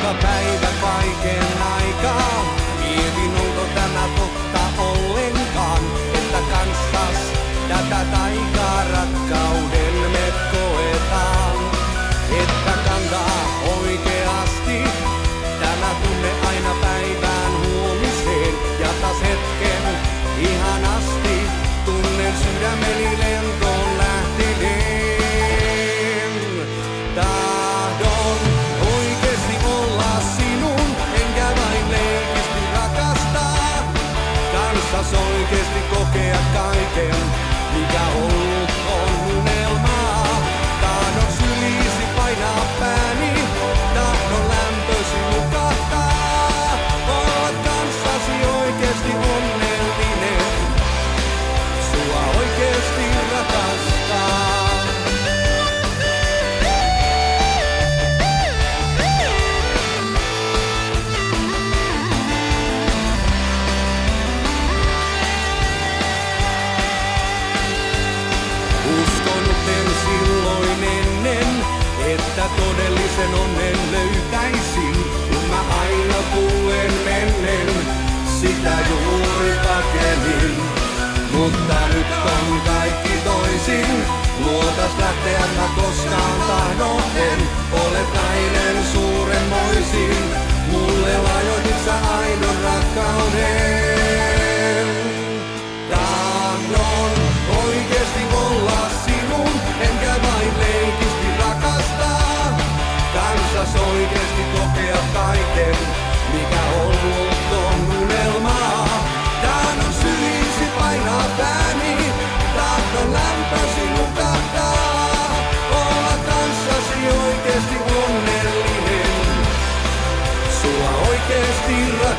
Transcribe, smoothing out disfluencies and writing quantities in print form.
joka päivä kaiken aikaa. Mietin, onko tämä totta ollenkaan, että kanssas tätä taikaa rakkauden me koetaan. Että kantaa oikeasti tämä tunne aina päivään huomiseen. Ja taas hetken ihanasti tunnen sydämeni lentoon lähteneen. Tahdon oikeesti olla sinun, enkä vain leikisti rakastaa. Kanssas oikeesti kokea kaiken, mikä ollut on unelmaa. Tahdon syliisi painaa pääni, tahdon lämpösi nukahtaa. Olla kanssasi oikeesti onnellinen, sua oikeesti rakastaa. Uskonutten silloin ennen, että todellisen onnen löytäisin. Kun mä aina kuulen mennen, sitä juuri pakenin. Mutta nyt on kaikki toisin, luotas lähteä mä koskaan tahdon en. Olet nainen suuremmoisin, mulle lajoitit sä aidon rakkauden. Tahdon oikeesti olla sinun, enkä vain leikisti rakastaa. Kanssas oikeesti kokea kaiken, mikä ollut on unelmaa. Tahdon syliisi painaa pääni, tahdon lämpösi nukahtaa. Olla kanssasi oikeesti onnellinen, sua oikeesti rakastaa.